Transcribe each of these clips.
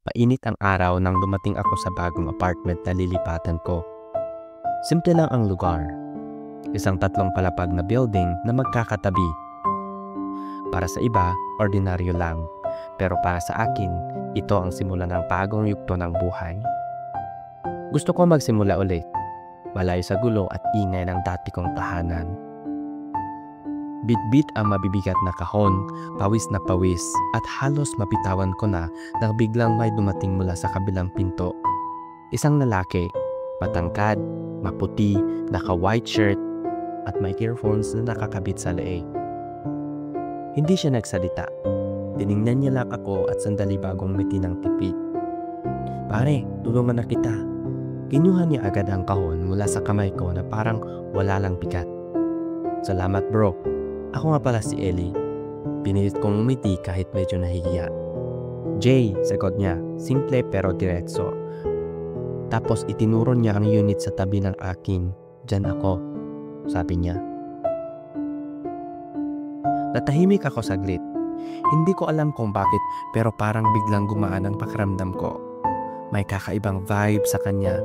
Mainit ang araw nang dumating ako sa bagong apartment na lilipatan ko. Simple lang ang lugar. Isang 3 palapag na building na magkakatabi. Para sa iba, ordinaryo lang. Pero para sa akin, ito ang simula ng bagong yugto ng buhay. Gusto ko magsimula ulit, malayo sa gulo at ingay ng dati kong tahanan. Bit-bit ang mabibigat na kahon, pawis na pawis, at halos mapitawan ko na nang biglang may dumating mula sa kabilang pinto. Isang lalaki, matangkad, maputi, naka-white shirt, at may earphones na nakakabit sa leeg. Hindi siya nagsalita. Tiningnan niya lang ako at sandali bagong ngiti ng tipid. "Pare, tulungan na kita." Kinuha niya agad ang kahon mula sa kamay ko na parang wala lang bigat. "Salamat bro. Ako nga pala si Ellie." Pinilit kong umiti kahit medyo nahihiya. "Jay," sagot niya, simple pero diretso. Tapos itinuro niya ang unit sa tabi ng akin. "Diyan ako," sabi niya. Natahimik ako saglit. Hindi ko alam kung bakit pero parang biglang gumaan ang pakiramdam ko. May kakaibang vibe sa kanya.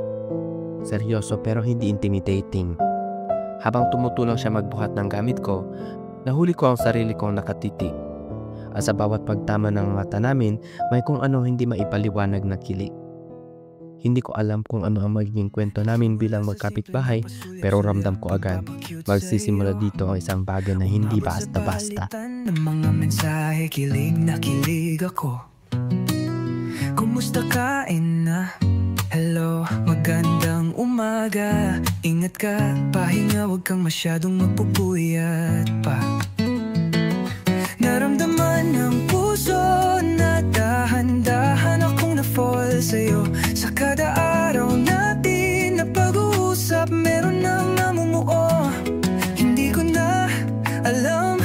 Seryoso pero hindi intimidating. Habang tumutulong siya magbuhat ng gamit ko, nahuli ko ang sarili kong nakatiti. At sa bawat pagtama ng mata namin, may kung ano hindi maipaliwanag na kilig. Hindi ko alam kung ano ang magiging kwento namin bilang magkapitbahay, pero ramdam ko agad. Magsisimula dito ang isang bagay na hindi basta-basta. Ng mga mensahe, kilig na kilig ako. Kumusta kain na? Hello, magandang umaga. Ingat ka, pahinga, wag kang masyadong magpupuyat pa. Naramdaman ng puso na dahan-dahan akong na-fall sa'yo. Sa kada araw natin na pag-uusap, meron nang namumuo. Hindi ko na alam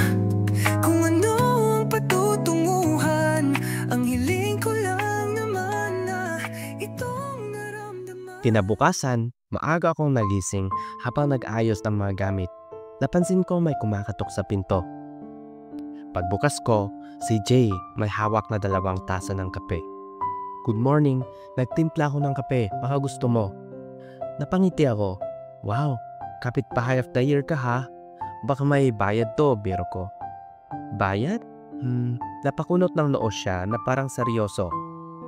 kung ano ang patutunguhan. Ang hiling ko lang naman na itong naramdaman. Kinabukasan, maaga akong nagising habang nag-ayos ng mga gamit. Napansin ko may kumakatok sa pinto. Pagbukas ko, si Jay may hawak na 2 tasa ng kape. "Good morning, nagtimpla ako ng kape, baka gusto mo." Napangiti ako. "Wow, kapitbahay of the year ka ha? Baka may bayad to," biro ko. "Bayad?" Napakunot ng noo siya na parang seryoso.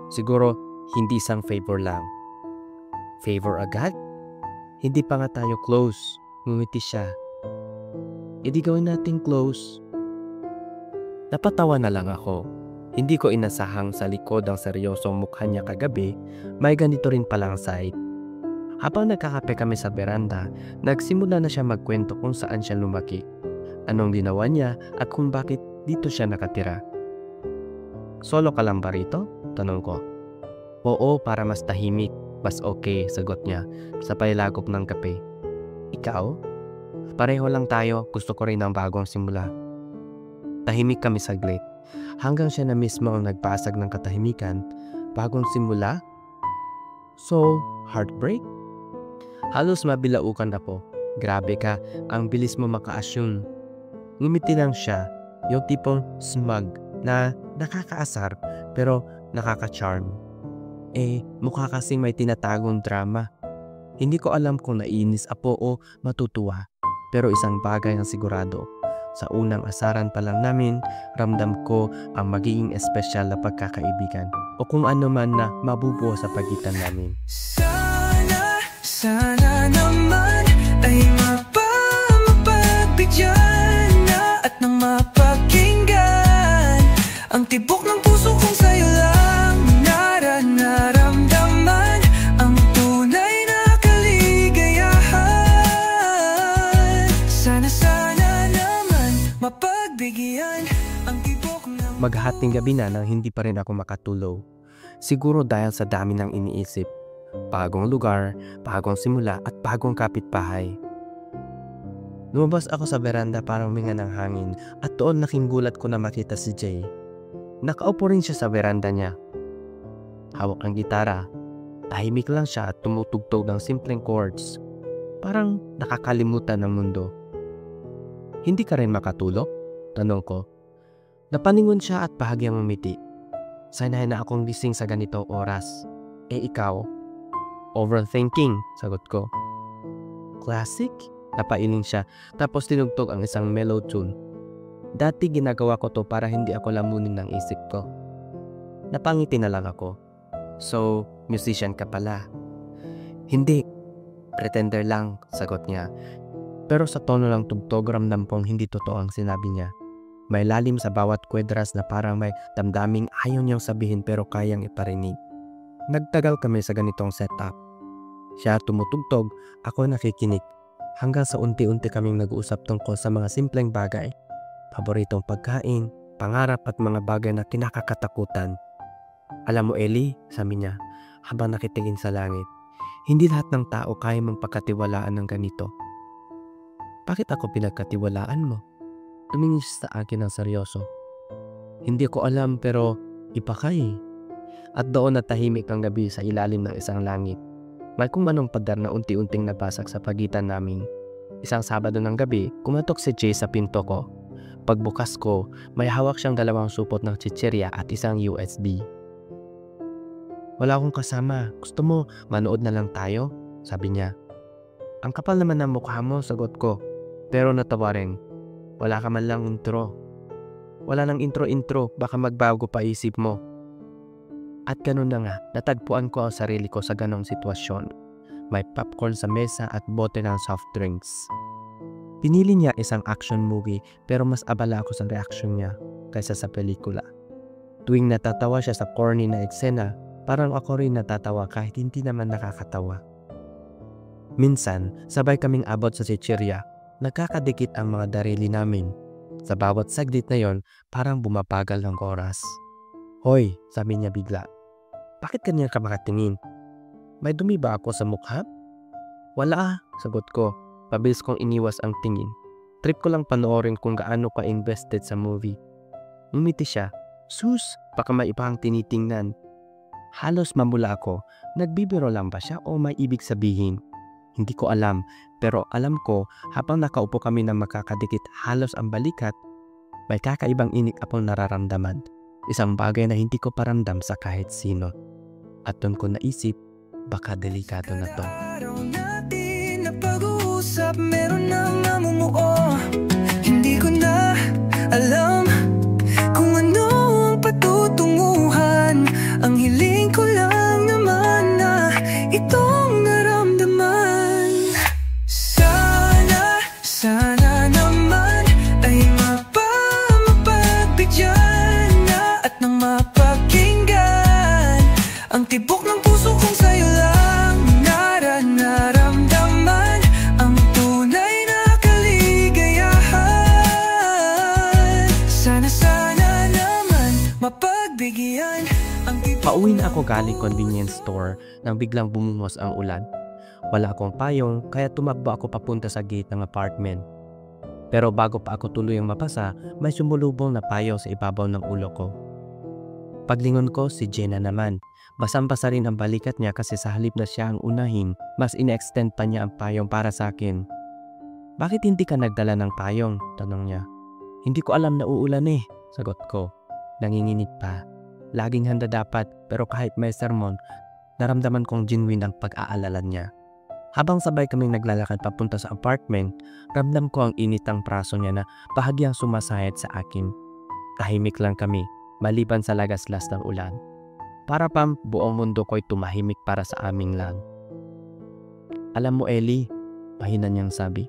Siguro hindi isang favor lang. "Favor agad? Hindi pa nga tayo close." Ngumiti siya. "Edi gawin natin close." Napatawa na lang ako. Hindi ko inasahang sa likod ang seryosong mukha niya kagabi, may ganito rin palang side. Habang nagkakape kami sa beranda, nagsimula na siya magkwento kung saan siya lumaki, anong ginawa niya at kung bakit dito siya nakatira. "Solo ka lang ba rito?" tanong ko. "Oo, para mas tahimik, mas okay," sagot niya, sabay lagop ng kape. "Ikaw?" "Pareho lang tayo, gusto ko rin ng bagong simula." Tahimik kami saglit, hanggang siya na mismo ang nagpasag ng katahimikan. "Bagong simula? So, heartbreak?" Halos mabilaukan ako. "Grabe ka, ang bilis mo maka-assume." Ngumiti lang siya, yung tipong smug na nakakaasar pero nakaka-charm. Mukha kasing may tinatagong drama. Hindi ko alam kung naiinis ako o matutuwa, pero isang bagay ang sigurado. Sa unang asaran pa lang namin, ramdam ko ang magiging espesyal na pagkakaibigan o kung ano man na mabubuo sa pagitan namin. Sana naman ay mapagbigyan na at nang mapakinggan ang tibok ng puso kong sa'yo lang nararamdaman ang tunay na kaligayahan. Sana mapagbigyan ang tibok ng Maghahating gabi na nang hindi pa rin ako makatulog. Siguro dahil sa dami ng iniisip. Bagong lugar, bagong simula at bagong kapitbahay. Lumabas ako sa beranda para huminga ng hangin at doon laking gulat ko na makita si Jay. Nakaupo rin siya sa beranda niya. Hawak ang gitara. Tahimik lang siya at tumutugtog ng simpleng chords. Parang nakakalimutan ng mundo. "Hindi ka rin makatulog?" tanong ko. Napaningon siya at bahagyang umiti. Sanay na akong gising sa ganito oras. Eh ikaw? Overthinking, sagot ko. Classic? Napailing siya, tapos tinugtog ang isang mellow tune. Dati ginagawa ko to para hindi ako lamunin ng isip ko. Napangiti na lang ako. So, musician ka pala? Hindi. Pretender lang, sagot niya. Pero sa tono ng tugtog, ramdam kong hindi totoo ang sinabi niya. May lalim sa bawat kwedras na parang may damdaming ayaw niyang sabihin pero kayang iparinig. Nagtagal kami sa ganitong setup. Siya tumutugtog, ako nakikinig. Hanggang sa unti-unti kaming nag-uusap tungkol sa mga simpleng bagay. Paboritong pagkain, pangarap at mga bagay na kinakakatakutan. Alam mo Ellie, sabi niya, habang nakitingin sa langit, hindi lahat ng tao kaya mong pagkatiwalaan ng ganito. Bakit ako pinagkatiwalaan mo? Tumingin siya sa akin ng seryoso. Hindi ko alam pero iba ka eh. At doon natahimik ang gabi sa ilalim ng isang langit. May kung anong pader na unti-unting nabasag sa pagitan namin. Isang Sabado ng gabi, kumatok si Jay sa pinto ko. Pagbukas ko, may hawak siyang 2 supot ng chichirya at isang USB. Wala akong kasama. Gusto mo, manood na lang tayo? Sabi niya. Ang kapal naman ng mukha mo, sagot ko. Pero natawa rin. Wala ka man lang intro. Wala nang intro-intro, baka magbago pa isip mo. At ganun na nga, natagpuan ko ang sarili ko sa ganong sitwasyon. May popcorn sa mesa at bote ng soft drinks. Pinili niya isang action movie pero mas abala ako sa reaksyon niya kaysa sa pelikula. Tuwing natatawa siya sa corny na eksena, parang ako rin natatawa kahit hindi naman nakakatawa. Minsan, sabay kaming abot sa chichirya, nagkakadikit ang mga darili namin. Sa bawat saglit na yon, parang bumabagal ng oras. Hoy, sabi niya bigla. Bakit ganyan ka makatingin? May dumi ba ako sa mukha? Wala, sagot ko. Pabilis kong iniwas ang tingin. Trip ko lang panoorin kung gaano ka invested sa movie. Ngumiti siya. Sus, baka may iba kang tinitingnan. Halos mamula ako. Nagbibiro lang ba siya o may ibig sabihin? Hindi ko alam, pero alam ko habang nakaupo kami na makakadikit halos ang balikat, may kakaibang inik akong nararamdaman. Isang bagay na hindi ko paramdam sa kahit sino. At doon ko naisip, baka delikado na to. Araw natin na pag-uusap, meron nang namumuo. Hindi ko na alam kung ano ang patutunguhan. Ang hiling ko lang naman na itong naramdaman. Sana naman ay mapagbigyan na at nang mapakinggan ang tibok ng puso kong sa'yo lang nararamdaman ang tunay na kaligayahan. Sana naman mapagbigyan ang tibok. Pauwi na ako galing convenience store nang biglang bumungos ang ulan. Wala akong payong kaya tumakbo ako papunta sa gate ng apartment. Pero bago pa ako tuluyang mapasa, may sumulubong na payong sa ibabaw ng ulo ko. Paglingon ko, si Jenna naman. Basang-basa rin ang balikat niya kasi sa halip na siya ang unahin, mas ine-extend pa niya ang payong para sa akin. Bakit hindi ka nagdala ng payong? Tanong niya. Hindi ko alam na uulan eh, sagot ko. Nanginginit pa. Laging handa dapat pero kahit may sermon, naramdaman kong genuine ang pag-aalala niya. Habang sabay kaming naglalakad papunta sa apartment, ramdam ko ang initang praso niya na bahagyang sumasayad sa akin. Tahimik lang kami, maliban sa lagaslas ng ulan. Para pang buong mundo ko'y tumahimik para sa aming lang. Alam mo Ellie, mahina niyang sabi.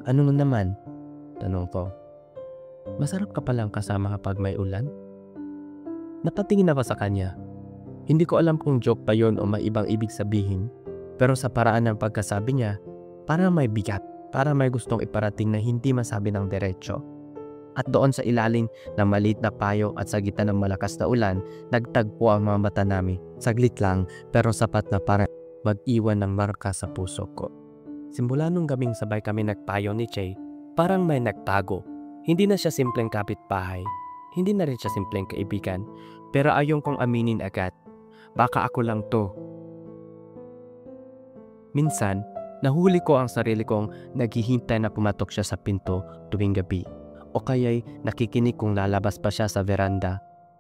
Ano naman? Tanong ko. Masarap ka palang kasama kapag may ulan? Napatingin ako sa kanya. Hindi ko alam kung joke pa yon o may ibang ibig sabihin. Pero sa paraan ng pagkasabi niya, parang may bigat, parang may gustong iparating na hindi masabi ng diretso. At doon sa ilalim ng maliit na payo at sa gitna ng malakas na ulan, nagtagpo ang mga mata namin. Saglit lang, pero sapat na para mag-iwan ng marka sa puso ko. Simula nung gabing sabay kami nagpayo ni Jay, parang may nagtago. Hindi na siya simpleng kapitbahay. Hindi na rin siya simpleng kaibigan. Pero ayaw kong aminin agad. Baka ako lang to. Minsan, nahuli ko ang sarili kong naghihintay na pumatok siya sa pinto tuwing gabi. O kaya'y nakikinig kung lalabas pa siya sa veranda.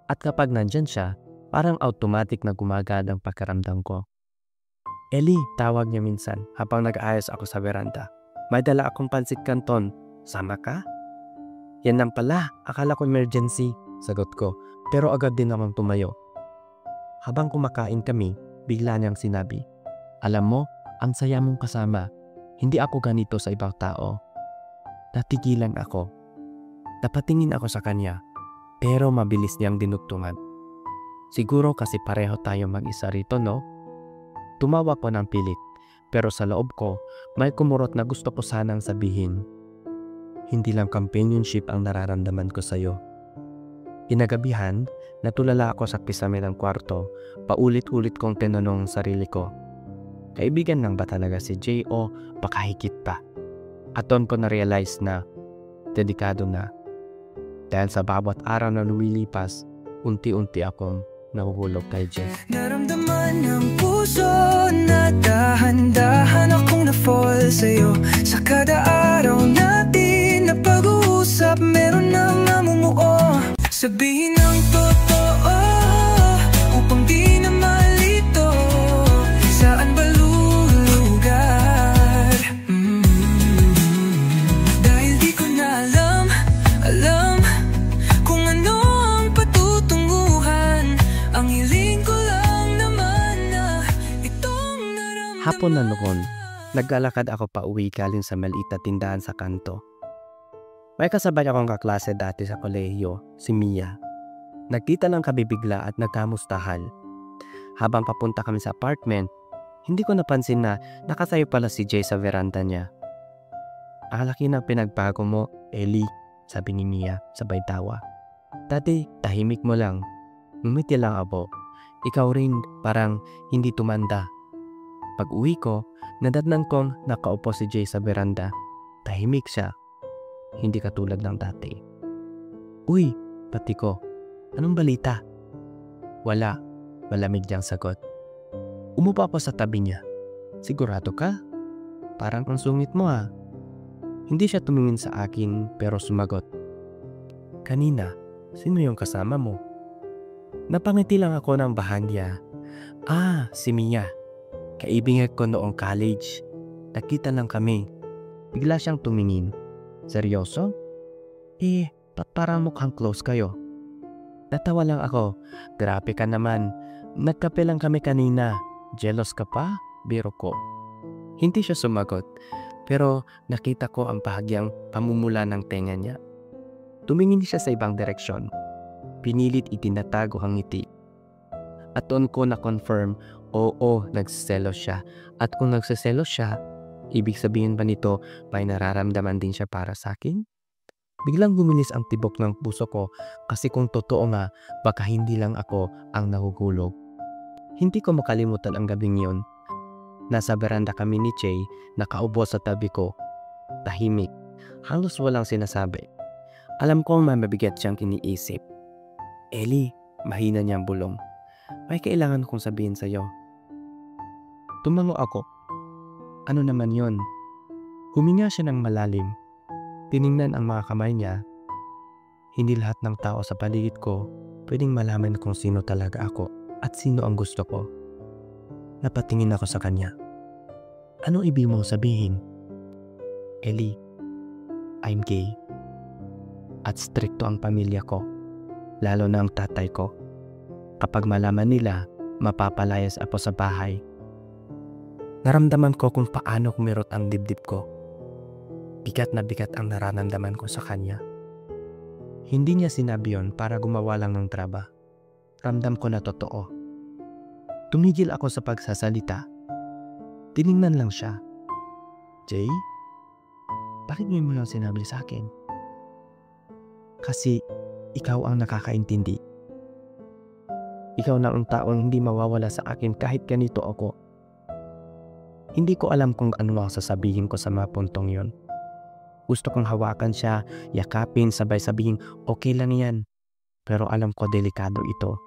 At kapag nandyan siya, parang automatic na gumagana ang pakiramdam ko. Ellie, tawag niya minsan habang nag-aayos ako sa veranda. May dala akong pansit canton. Sama ka? Yan lang pala, akala ko emergency, sagot ko. Pero agad din akong tumayo. Habang kumakain kami, bigla niyang sinabi, alam mo, ang saya mong kasama. Hindi ako ganito sa ibang tao. Natigilan ako. Napatingin ako sa kanya, pero mabilis niyang dinugtungan. Siguro kasi pareho tayo mag-isa rito, no? Tumawa ko ng pilit, pero sa loob ko, may kumurot na gusto ko sanang sabihin. Hindi lang companionship ang nararamdaman ko sa'yo. Kinagabihan, natulala ako sa pisame ng kwarto, paulit-ulit kong tinanong ang sarili ko. Kaibigan lang ba talaga si Jay o pakahigit pa? At doon ko na-realize na dedikado na. Dahil sa bawat araw na lumilipas, unti-unti akong nahuhulog kay Jay. Naramdaman ng puso na dahan-dahan akong na-fall sa'yo. Sa kada araw natin na pag-uusap, meron nang namumuo. Sabihin ng totoo upang di na malito. Saan ba lulugar? Dahil di ko na alam kung ano ang patutunguhan. Ang hiling ko lang naman na itong naramdaman. Hapon na noon, naglalakad ako pa uwi galing sa maliit na tindahan sa kanto. May kasabay akong kaklase dati sa kolehiyo, si Mia. Nagkita lang kami bigla at nagkamustahan. Habang papunta kami sa apartment, hindi ko napansin na nakasayo pala si Jay sa veranda niya. Ang laki ng pinagbago mo, Ellie, sabi ni Mia sabay tawa. Dati, tahimik mo lang. Ngumiti lang ako. Ikaw rin, parang hindi tumanda. Pag uwi ko, nadatnan kong nakaupo si Jay sa veranda. Tahimik siya. Hindi katulad ng dati. Uy, pati ko. Anong balita? Wala, malamig niyang sagot. Umupo ako sa tabi niya. Sigurado ka? Parang ang sungit mo ha. Hindi siya tumingin sa akin pero sumagot. Kanina, sino yung kasama mo? Napangiti lang ako ng bahagya. Si Mia. Kaibigan ko noong college. Nakita lang kami. Bigla siyang tumingin. Seryoso? Ba't parang mukhang close kayo? Natawa lang ako. Grabe ka naman. Nagkape lang kami kanina. Jealous ka pa? Biro ko. Hindi siya sumagot. Pero nakita ko ang bahagyang pamumula ng tenga niya. Tumingin siya sa ibang direksyon. Pinilit itinatago ang ngiti. At doon ko na-confirm, oo, nagsiselos siya. At kung nagsiselos siya, ibig sabihin ba nito may nararamdaman din siya para sa akin? Biglang guminis ang tibok ng puso ko kasi kung totoo nga, baka hindi lang ako ang nahuhulog. Hindi ko makalimutan ang gabing yun. Nasa veranda kami ni Jay, nakaupo sa tabi ko. Tahimik, halos walang sinasabi. Alam kong may mabigat siyang iniisip. Ellie, mahina niyang bulong. May kailangan kong sabihin sa'yo. Tumango ako. Ano naman yon? Huminga siya ng malalim. Tiningnan ang mga kamay niya. Hindi lahat ng tao sa paligid ko pwedeng malaman kung sino talaga ako at sino ang gusto ko. Napatingin ako sa kanya. Ano ibig mong sabihin? Ellie, I'm gay. At strikto ang pamilya ko, lalo na ang tatay ko. Kapag malaman nila, mapapalayas ako sa bahay. Naramdaman ko kung paano kumirot ang dibdib ko. Bigat na bigat ang nararamdaman ko sa kanya. Hindi niya sinabi yon para gumawa lang ng traba. Ramdam ko na totoo. Tumigil ako sa pagsasalita. Tiningnan lang siya. Jay, bakit mo lang sinabi sa akin? Kasi ikaw ang nakakaintindi. Ikaw na ang taong hindi mawawala sa akin kahit ganito ako. Hindi ko alam kung ano ang sasabihin ko sa mga puntong yon. Gusto kong hawakan siya, yakapin, sabay sabihin, okay lang yan. Pero alam ko delikado ito.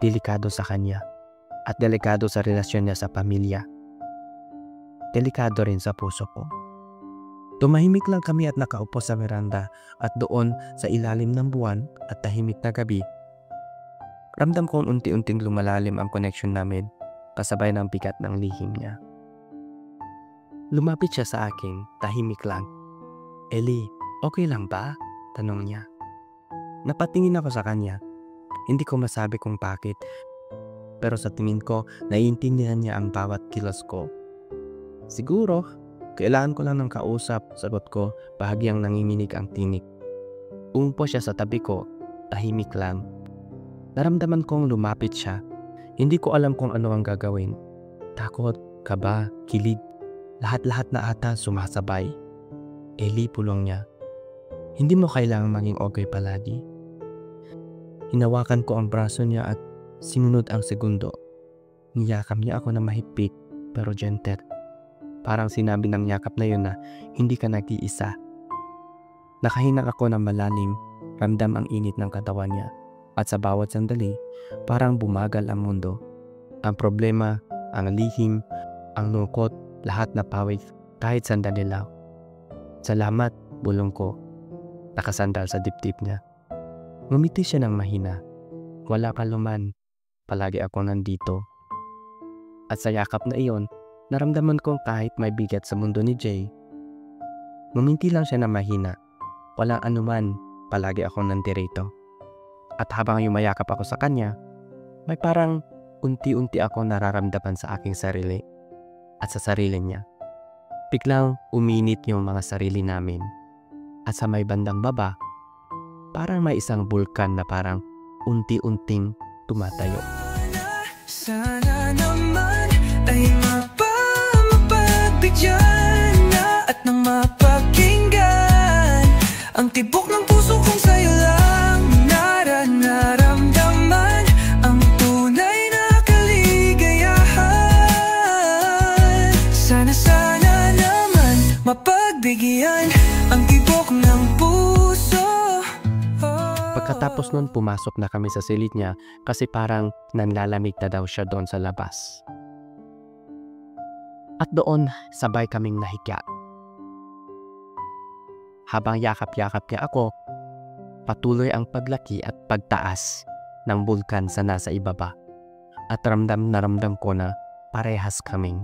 Delikado sa kanya. At delikado sa relasyon niya sa pamilya. Delikado rin sa puso ko. Tumahimik lang kami at nakaupo sa veranda at doon sa ilalim ng buwan at tahimik na gabi, Ramdam kong unti-unting lumalalim ang connection namin kasabay ng bigat ng lihim niya. Lumapit siya sa akin, tahimik lang. "Ellie, okay lang ba?" tanong niya. Napatingin ako sa kanya. Hindi ko masabi kung bakit, pero sa tingin ko, naiintindihan niya ang bawat kilos ko. "Siguro, kailangan ko lang ng kausap," sagot ko, bahagyang nanginginig ang tinik. Umpo siya sa tabi ko, tahimik lang. Naramdaman kong lumapit siya. Hindi ko alam kung ano ang gagawin. Takot, kaba, kilig. Lahat-lahat na ata sumasabay. "Ellie," pulong niya. "Hindi mo kailangang maging okay palagi." Hinawakan ko ang braso niya at sinunod ang segundo. Niyakap niya ako na mahigpit pero gentle. Parang sinabi ng yakap na yun na hindi ka nag-iisa. Nakahinga ako ng malalim, ramdam ang init ng katawan niya. At sa bawat sandali, parang bumagal ang mundo. Ang problema, ang lihim, ang lungkot, lahat na pawid kahit sandali lang. "Salamat," bulong ko. Nakasandal sa dibdib niya. Ngumiti siya ng mahina. "Wala ka luman. Palagi ako nandito." At sa yakap na iyon, naramdaman kong kahit may bigat sa mundo ni Jay. Ngumiti lang siya na mahina. "Walang anuman. Palagi ako nandito." At habang yumayakap ako sa kanya, may parang unti-unti ako nararamdaman sa aking sarili at sa sarili niya. Biglang uminit yung mga sarili namin. At sa may bandang baba, parang may isang bulkan na parang unti-unting tumatayo. Sana naman ay mapagbigyan na at nang mapakinggan ang tibok ng puso kong sa'yo lang naramdaman ang tunay na kaligayahan. Sana naman mapagbigyan ang tibok ng puso. Pagkatapos nun, pumasok na kami sa silid niya kasi parang nanlalamig na daw siya doon sa labas. At doon, sabay kaming nahiga. Habang yakap-yakap niya ako, patuloy ang paglaki at pagtaas ng bulkan sa nasa ibaba. At ramdam na ramdam ko na parehas kaming.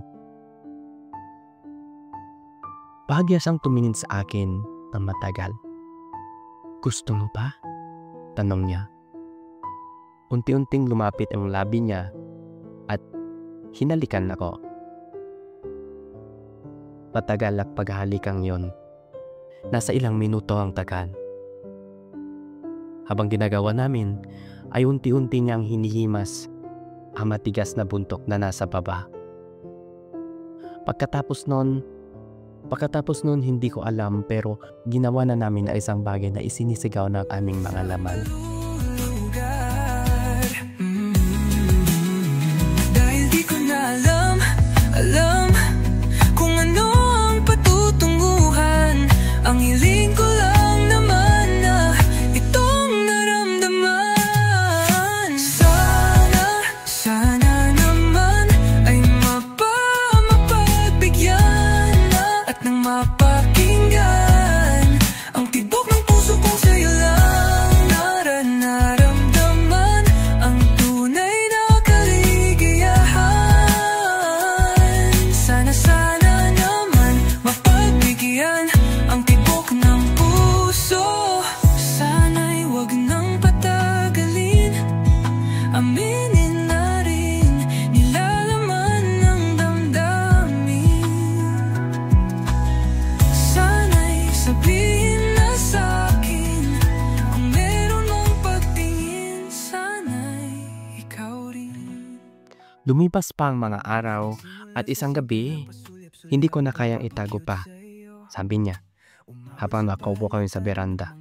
Bahagya siyang tumingin sa akin ng matagal. "Gusto mo ba?" tanong niya. Unti-unting lumapit ang labi niya at hinalikan ako. Matagal at paghahalikang yon. Nasa ilang minuto ang tagal. Habang ginagawa namin, ay unti-unti niyang hinihimas ang matigas na buntok na nasa baba. Pagkatapos nun, hindi ko alam, pero ginawa na namin na isang bagay na isinisigaw ng aming mga laman. Dahil di ko na alam kung ano ang patutunguhan. Ang hiling ko lang naman na itong naramdaman. Sana naman ay mapagbigyan na at nang mapakinggan ang tibok ng puso kong sa'yo lang naramdaman ang tunay na kaligayahan. Sana naman mapagbigyan ang tibok ng puso. Sana'y wag nang patagalin, aminin na rin nilalaman ng damdamin. Sana'y sabihin na sa'kin kung meron mong pagtingin. Sana'y ikaw rin. Lumipas pa ang mga araw at isang gabi, hindi ko na kayang itago pa, sabi niya, habang nakaupo kami sa beranda.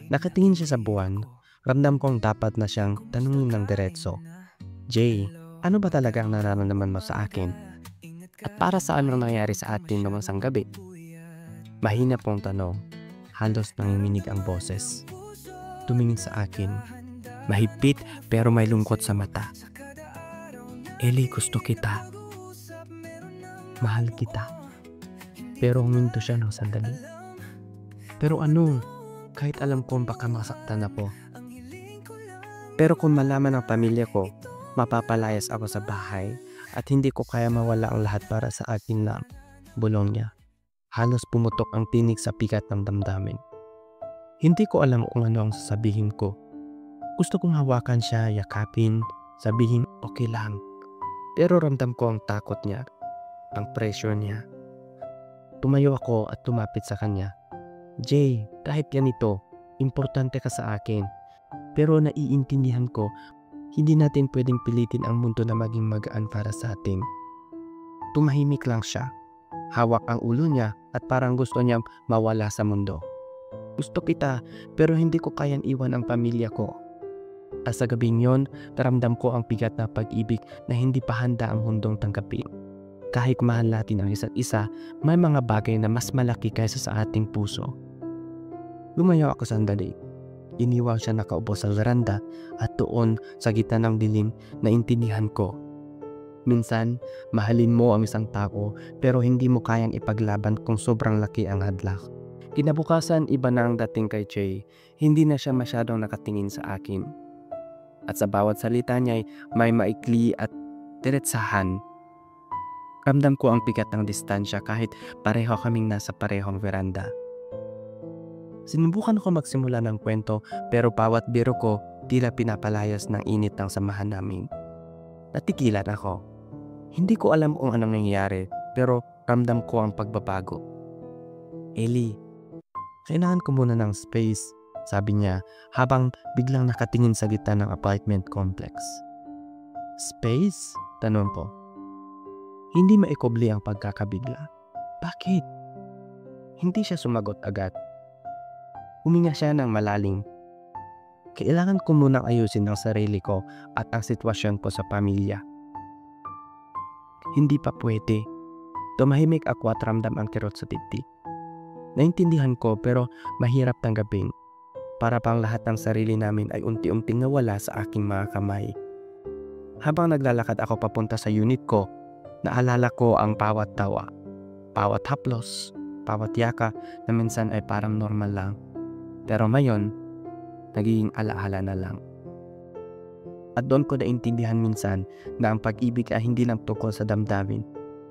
Nakatingin siya sa buwan, ramdam kong dapat na siyang tanungin ng diretso. "Jay, ano ba talaga ang nararamdaman mo sa akin? At para saan ang nangyari sa atin noong isang gabi?" Mahina pong tanong, halos nanginginig ang boses. Tumingin sa akin, mahigpit pero may lungkot sa mata. "Ellie, gusto kita. Mahal kita." Pero huminto siya ng sandali. "Pero ano? Kahit alam kong baka masaktan ako." Pero kung malaman ng pamilya ko, mapapalayas ako sa bahay at hindi ko kaya mawala ang lahat para sa akin lang. Bulong niya. Halos pumutok ang tinig sa bigat ng damdamin. Hindi ko alam kung ano ang sasabihin ko. Gusto kong hawakan siya, yakapin, sabihin okay lang. Pero ramdam ko ang takot niya, ang pressure niya. Tumayo ako at lumapit sa kanya. Jay, kahit ganito, importante ka sa akin. Pero naiintindihan ko, hindi natin pwedeng pilitin ang mundo na maging magaan para sa atin. Tumahimik lang siya. Hawak ang ulo niya at parang gusto niya mawala sa mundo. Gusto kita pero hindi ko kayang iwan ang pamilya ko. At sa gabing yon, naramdam ko ang bigat na pag-ibig na hindi pa handa ang mundong tanggapin. Kahit mahal natin ang isa't isa, may mga bagay na mas malaki kaysa sa ating puso. Lumayo ako sandali. Iniwang siya nakaupo sa veranda at doon sa gitna ng dilim na intindihan ko. Minsan, mahalin mo ang isang tao pero hindi mo kayang ipaglaban kung sobrang laki ang hadlang. Kinabukasan, iba na ang dating kay Jay. Hindi na siya masyadong nakatingin sa akin. At sa bawat salita niya may maikli at diretsahan. Ramdam ko ang bigat ng distansya kahit pareho kaming nasa parehong veranda. Sinubukan ko magsimula ng kwento pero bawat biro ko tila pinapalayas ng init ng samahan namin. Natikilan ako. Hindi ko alam kung anong nangyayari pero ramdam ko ang pagbabago. Ellie, kailangan ko muna ng space, sabi niya habang biglang nakatingin sa gitna ng apartment complex. Space? Tanong ko. Hindi maikobli ang pagkakabigla. Bakit? Hindi siya sumagot agad. Huminga siya ng malalim. Kailangan ko munang ayusin ang sarili ko at ang sitwasyon ko sa pamilya. Hindi pa pwede. Tumahimik ako at ramdam ang kirot sa dibdib. Naintindihan ko pero mahirap tanggapin. Para pang lahat ng sarili namin ay unti-unting nawala sa aking mga kamay. Habang naglalakad ako papunta sa unit ko, naalala ko ang bawat tawa, bawat haplos, bawat yaka na minsan ay parang normal lang. Pero ngayon, nagiging alaala na lang. At doon ko naintindihan minsan na ang pag-ibig ay hindi lang tungkol sa damdamin.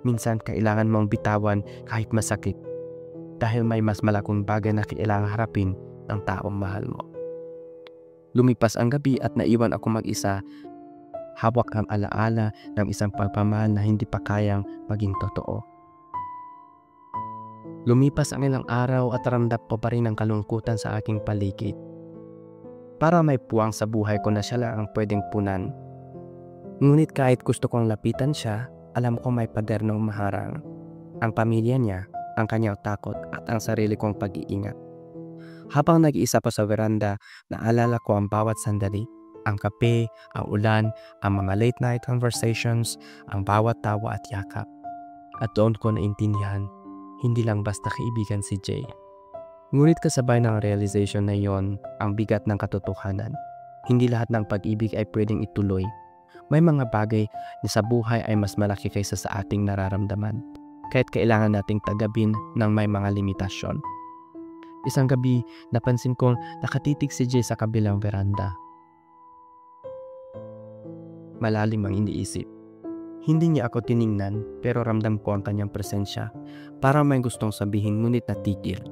Minsan kailangan mong bitawan kahit masakit. Dahil may mas malaking bagay na kailangan harapin ng taong mahal mo. Lumipas ang gabi at naiwan ako mag-isa. Hawak ang alaala ng isang pagpamahal na hindi pa kayang maging totoo. Lumipas ang ilang araw at ramdam ko pa rin ang kalungkutan sa aking paligid. Para may puwang sa buhay ko na siya lang ang pwedeng punan. Ngunit kahit gusto kong lapitan siya, alam ko may pader na umaharang. Ang pamilya niya, ang kanyang takot at ang sarili kong pag-iingat. Habang nag-iisa pa sa veranda, naalala ko ang bawat sandali. Ang kape, ang ulan, ang mga late night conversations, ang bawat tawa at yakap. At doon ko naintindihan, hindi lang basta kaibigan si Jay. Ngunit kasabay ng realization na yon, ang bigat ng katotohanan. Hindi lahat ng pag-ibig ay pwedeng ituloy. May mga bagay na sa buhay ay mas malaki kaysa sa ating nararamdaman. Kahit kailangan nating tagabin ng may mga limitasyon. Isang gabi, napansin kong nakatitig si Jay sa kabilang veranda. Malalim ang iniisip. Hindi niya ako tiningnan pero ramdam ko ang kanyang presensya. Para may gustong sabihin ngunit natigil.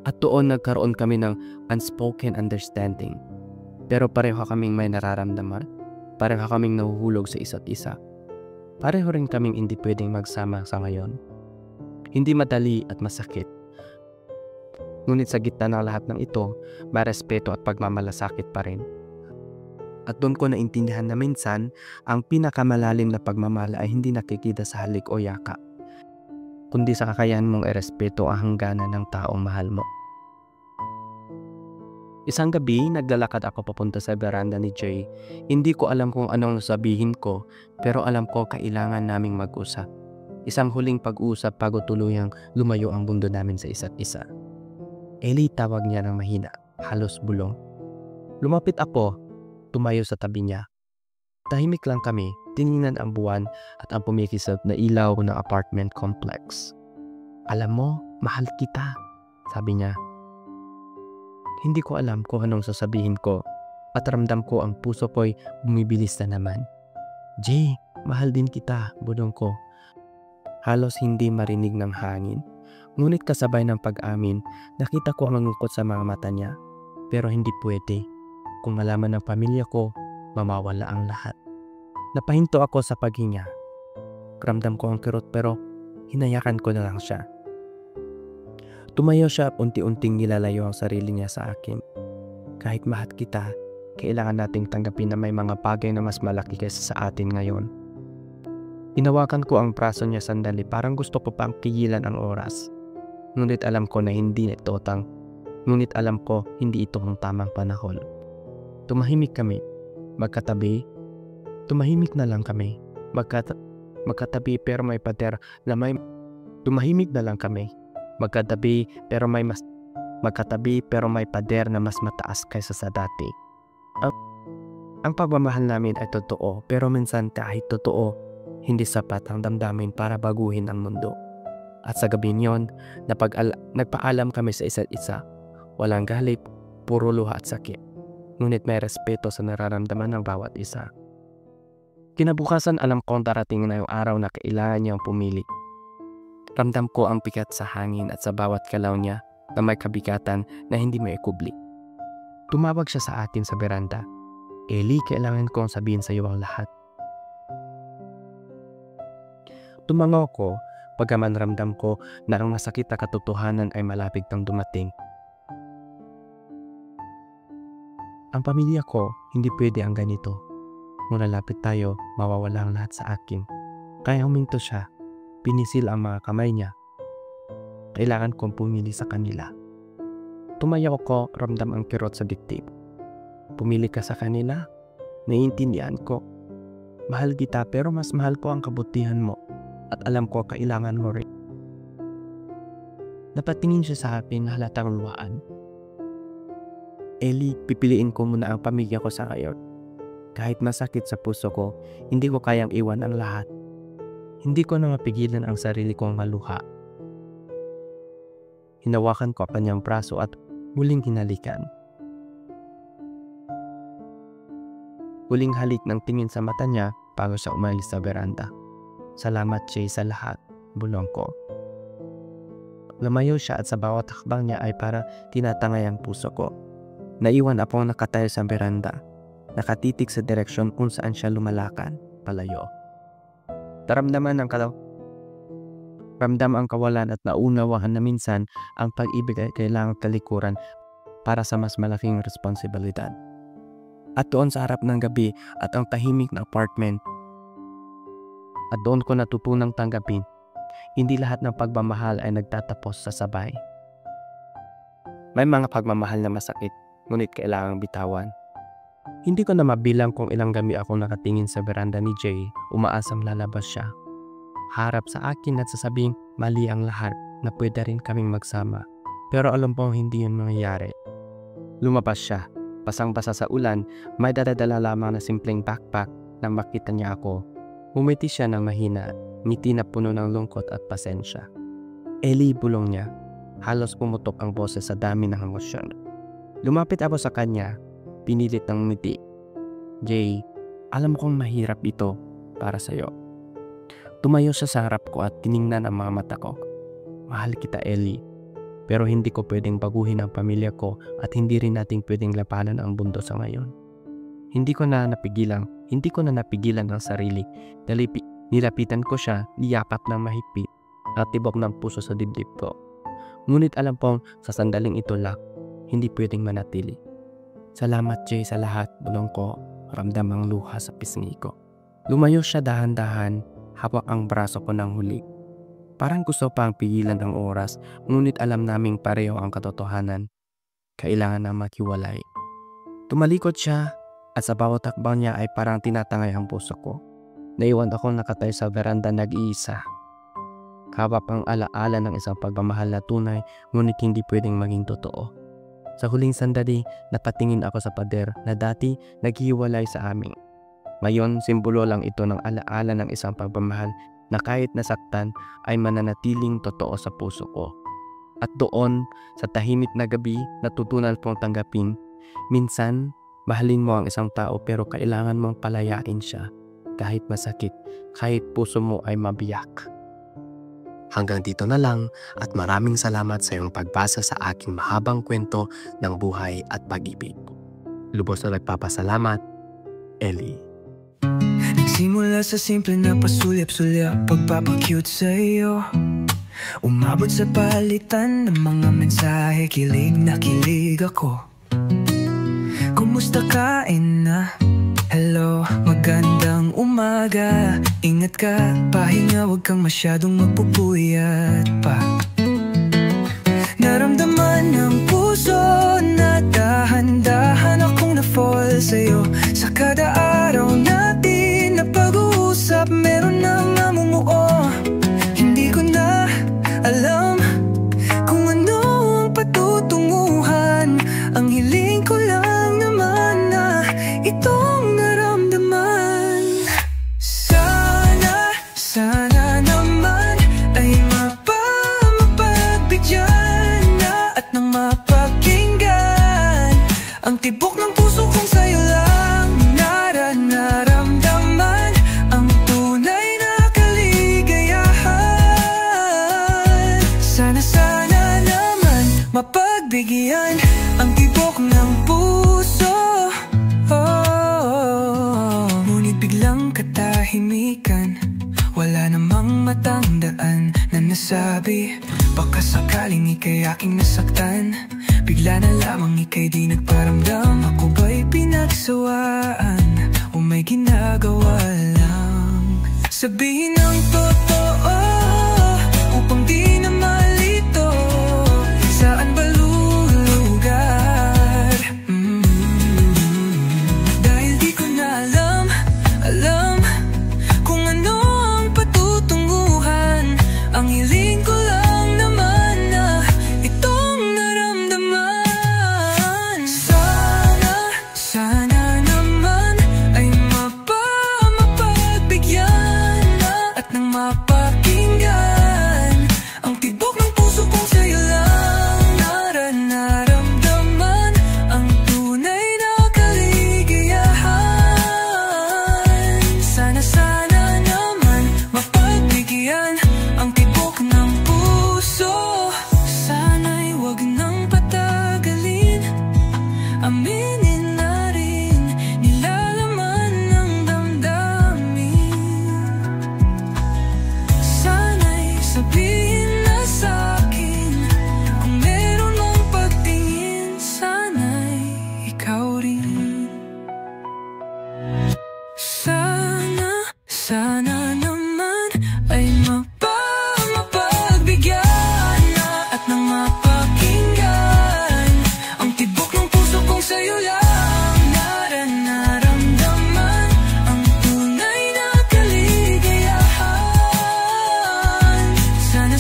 At doon nagkaroon kami ng unspoken understanding. Pero pareho kaming may nararamdaman. Pareho kaming nahuhulog sa isa't isa. Pareho rin kaming hindi pwedeng magsama sa ngayon. Hindi madali at masakit. Ngunit sa gitna ng lahat ng ito, may respeto at pagmamalasakit pa rin. At doon ko naintindihan na minsan, ang pinakamalalim na pagmamahal ay hindi nakikita sa halik o yaka, kundi sa kakayahan mong irespeto ang hangganan ng taong mahal mo. Isang gabi, naglalakad ako papunta sa veranda ni Jay. Hindi ko alam kung anong sabihin ko, pero alam ko kailangan naming mag-usap. Isang huling pag-usap bago tuluyang lumayo ang mundo namin sa isa't isa. Ellie, tawag niya ng mahina, halos bulong. Lumapit ako, tumayo sa tabi niya. Tahimik lang kami, tiningnan ang buwan at ang pumikisap na ilaw ng apartment complex. Alam mo, mahal kita, sabi niya. Hindi ko alam kung anong sasabihin ko at ramdam ko ang puso ko'y bumibilis na naman. Jay, mahal din kita, bulong ko. Halos hindi marinig ng hangin. Ngunit kasabay ng pag-amin, nakita ko ang lungkot sa mga mata niya. Pero hindi pwede. Kung malaman ng pamilya ko, mamawala ang lahat. Napahinto ako sa paghinga. Ramdam ko ang kirot pero hinayakan ko na lang siya. Tumayo siya at unti-unting nilalayo ang sarili niya sa akin. Kahit mahal kita, kailangan nating tanggapin na may mga bagay na mas malaki kaysa sa atin ngayon. Hinawakan ko ang braso niya sandali, parang gusto ko pang pigilan ang oras. Ngunit alam ko na hindi ito ang tamang panahon. Tumahimik kami. Tumahimik na lang kami. Magkatabi pero may pader na may pader na mas mataas kaysa sa dati. Ang pagmamahal namin ay totoo, pero minsan kahit totoo, hindi sapat ang damdamin para baguhin ang mundo. At sa gabi niyon, nagpaalam kami sa isa't isa. Walang galit, puro luha at sakit. Ngunit may respeto sa nararamdaman ng bawat isa. Kinabukasan alam kong darating na yung araw na kailangan niyang pumili. Ramdam ko ang bigat sa hangin at sa bawat galaw niya na may kabigatan na hindi maikubli. Tumawag siya sa atin sa beranda. Ellie, kailangan kong sabihin sa iyo ang lahat. Tumango ko, pagkaman ramdam ko na ang masakit na katotohanan ay malapit nang dumating. Ang pamilya ko, hindi pwede ang ganito. Kung lalapit tayo, mawawala ang lahat sa akin. Kaya huminto siya. Pinisil ang mga kamay niya. Kailangan kong pumili sa kanila. Tumayo ko, ramdam ang kirot sa dibdib. Pumili ka sa kanila? Naiintindihan ko. Mahal kita pero mas mahal ko ang kabutihan mo. At alam ko kailangan mo rin. Napatingin siya sa akin na halatang luhaan. Ellie, pipiliin ko muna ang pamilya ko sa ngayon. Kahit masakit sa puso ko, hindi ko kayang iwan ang lahat. Hindi ko na mapigilan ang sarili kong maluha. Hinawakan ko ang kanyang braso at muling hinalikan. Huling halik ng tingin sa mata niya bago siya umalis sa beranda. Salamat, Jay, sa lahat, bulong ko. Lumayo siya at sa bawat hakbang niya ay para tinatangay ang puso ko. Naiwan akong nakatayo sa beranda, nakatitig sa direksyon kung saan siya lumalakan, palayo. Ramdam ang kawalan at naunawaan na minsan ang pag-ibig ay kailangang talikuran para sa mas malaking responsibilidad. At doon sa harap ng gabi at ang tahimik na apartment, at doon ko natutunang tanggapin, hindi lahat ng pagmamahal ay nagtatapos sa sabay. May mga pagmamahal na masakit, ngunit kailangang bitawan. Hindi ko na mabilang kung ilang gabi ako nakatingin sa beranda ni Jay, umaasang lalabas siya. Harap sa akin at sasabing mali ang lahat na pwede rin kaming magsama. Pero alam pong hindi yun mangyayari. Lumabas siya, basang-basa sa ulan, may daladala lamang na simpleng backpack nang makita niya ako. Umiti siya ng mahina, ngiti na puno ng lungkot at pasensya. Ellie, bulong niya. Halos pumutok ang boses sa dami ng emosyon. Lumapit ako sa kanya, pinilit ng ngiti. Jay, alam kong mahirap ito para sa'yo. Tumayo siya sa harap ko at tiningnan ang mga mata ko. Mahal kita, Ellie. Pero hindi ko pwedeng baguhin ang pamilya ko at hindi rin nating pwedeng labanan ang mundo sa ngayon. Hindi ko na napigilan ang sarili. Nilapitan ko siya, niyakap ng mahigpit at tibok ng puso sa dibdib ko. Ngunit alam pong sa sandaling ito lang, hindi pwedeng manatili. Salamat, Jay, sa lahat, bulong ko, ramdam ang luha sa pisngi ko. Lumayo siya dahan-dahan, hawak ang braso ko ng huli. Parang gusto pang pigilan ang oras, ngunit alam naming pareho ang katotohanan. Kailangan na maghiwalay. Tumalikod siya at sa bawat hakbang niya ay parang tinatangay ang puso ko. Naiwan akong nakatayo sa veranda nag-iisa. Hawak ang alaala ng isang pagmamahal na tunay, ngunit hindi pwedeng maging totoo. Sa huling sandali, napatingin ako sa pader na dati naghiwalay sa amin. Ngayon, simbolo lang ito ng alaala ng isang pagmamahal na kahit nasaktan ay mananatiling totoo sa puso ko. At doon, sa tahimik na gabi, natutunan kong tanggapin, minsan Mahalin mo ang isang tao pero kailangan mong palayain siya kahit masakit, kahit puso mo ay mabiyak. Hanggang dito na lang at maraming salamat sa iyong pagbasa sa aking mahabang kwento ng buhay at pag-ibig. Lubos na nagpapasalamat, Ellie. Nagsimula sa simple na pasulyap-sulyap, pagpapacute sa iyo. Umabot sa palitan ng mga mensahe, kilig na kilig ako. Kumusta, kain na? Hello, magandang umaga. Ingat ka, pahinga, huwag kang masyadong magpupuyat pa. Naramdaman ng puso na dahan-dahan akong na-fall sa'yo. Sa kada araw natin na pag-uusap, meron nang namumuo. Hindi ko na alam kung ano ang patutunguhan. Ang hiling ko lang naman na itong naramdaman. Sana naman ay mapagbigyan na at nang mapakinggan ang tibok ng puso kong sa'yo lang naramdaman. Ang tunay na kaligayahan. Sana naman mapagbigyan ang tibok ng puso. Ngunit biglang katahimikan, wala namang matandaan na nasabi. Baka sakaling ika'y aking nasaktan, bigla na lamang ika'y di nagparamdam. Ako ba'y pinagsawaan o may ginagawa lang? Sabihin ang totoo upang di na malito. Saan ba lulugar? Dahil di ko na alam kung ano ang patutunguhan. Ang hiling ko lang naman na itong naramdaman. Sana naman ay mapagbigyan na at nang mapakinggan ang tibok ng puso kong sa'yo lang naramdaman. Ang tunay na kaligayahan. Sana naman mapagbigyan ang tibok ng puso. Sana'y wag nang patagalin, aminin na rin nilalaman ng damdamin. Sana'y sabihin na sa'kin kung meron mong pagtingin. Sana'y ikaw rin. Sana naman ay mapagbigyan na at nang mapakinggan ang tibok ng puso kong sa'yo lang naramdaman. Ang tunay na kaligayahan. Sana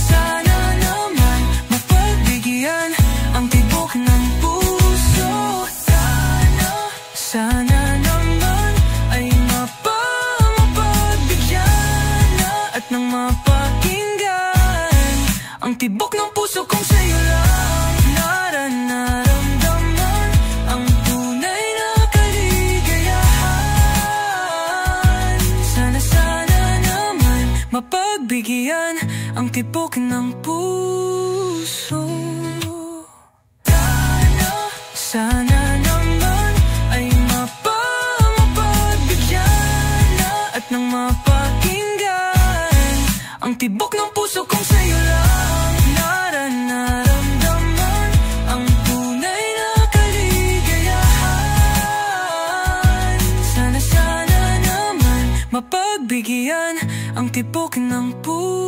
naman mapagbigyan ang tibok ng puso. Sana naman ay mapagbigyan na at nang mapakinggan ang tibok ng puso kong sa'yo lang naramdaman. Ang tunay na kaligayahan. Sana naman mapagbigyan ang tibok ng puso. Sana naman ay mapagbigyan na at nang mapakinggan ang tibok ng puso kong sa'yo lang naramdaman. Ang tunay na kaligayahan. Sana naman mapagbigyan ang tibok ng puso.